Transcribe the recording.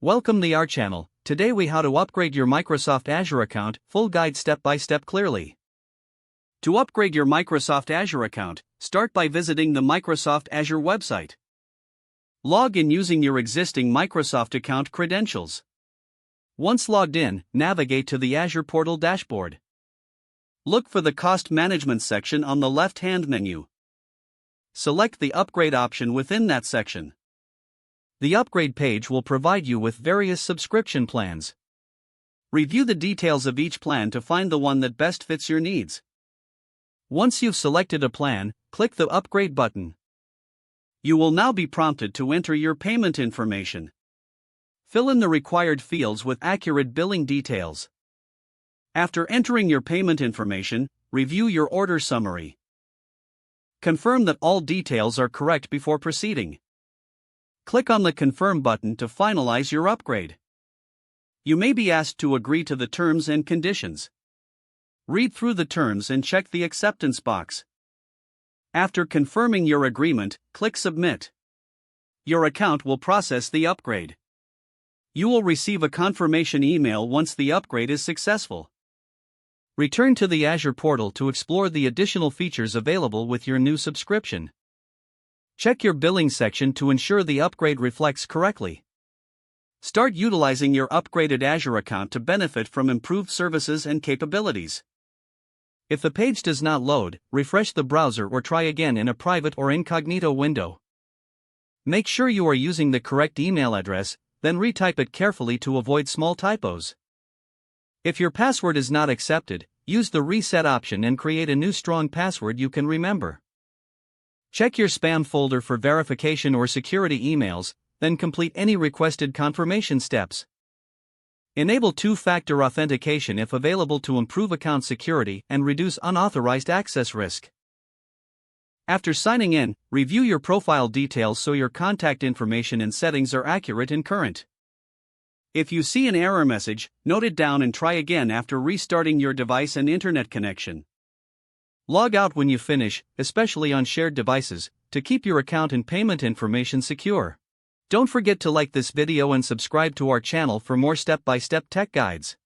Welcome to our channel. Today we how to upgrade your Microsoft Azure account, full guide step by step clearly. To upgrade your Microsoft Azure account, start by visiting the Microsoft Azure website. Log in using your existing Microsoft account credentials. Once logged in, navigate to the Azure portal dashboard. Look for the Cost Management section on the left-hand menu. Select the upgrade option within that section. The upgrade page will provide you with various subscription plans. Review the details of each plan to find the one that best fits your needs. Once you've selected a plan, click the Upgrade button. You will now be prompted to enter your payment information. Fill in the required fields with accurate billing details. After entering your payment information, review your order summary. Confirm that all details are correct before proceeding. Click on the Confirm button to finalize your upgrade. You may be asked to agree to the terms and conditions. Read through the terms and check the acceptance box. After confirming your agreement, click Submit. Your account will process the upgrade. You will receive a confirmation email once the upgrade is successful. Return to the Azure portal to explore the additional features available with your new subscription. Check your billing section to ensure the upgrade reflects correctly. Start utilizing your upgraded Azure account to benefit from improved services and capabilities. If the page does not load, refresh the browser or try again in a private or incognito window. Make sure you are using the correct email address, then retype it carefully to avoid small typos. If your password is not accepted, use the reset option and create a new strong password you can remember. Check your spam folder for verification or security emails, then complete any requested confirmation steps. Enable two-factor authentication if available to improve account security and reduce unauthorized access risk. After signing in, review your profile details so your contact information and settings are accurate and current. If you see an error message, note it down and try again after restarting your device and internet connection. Log out when you finish, especially on shared devices, to keep your account and payment information secure. Don't forget to like this video and subscribe to our channel for more step-by-step tech guides.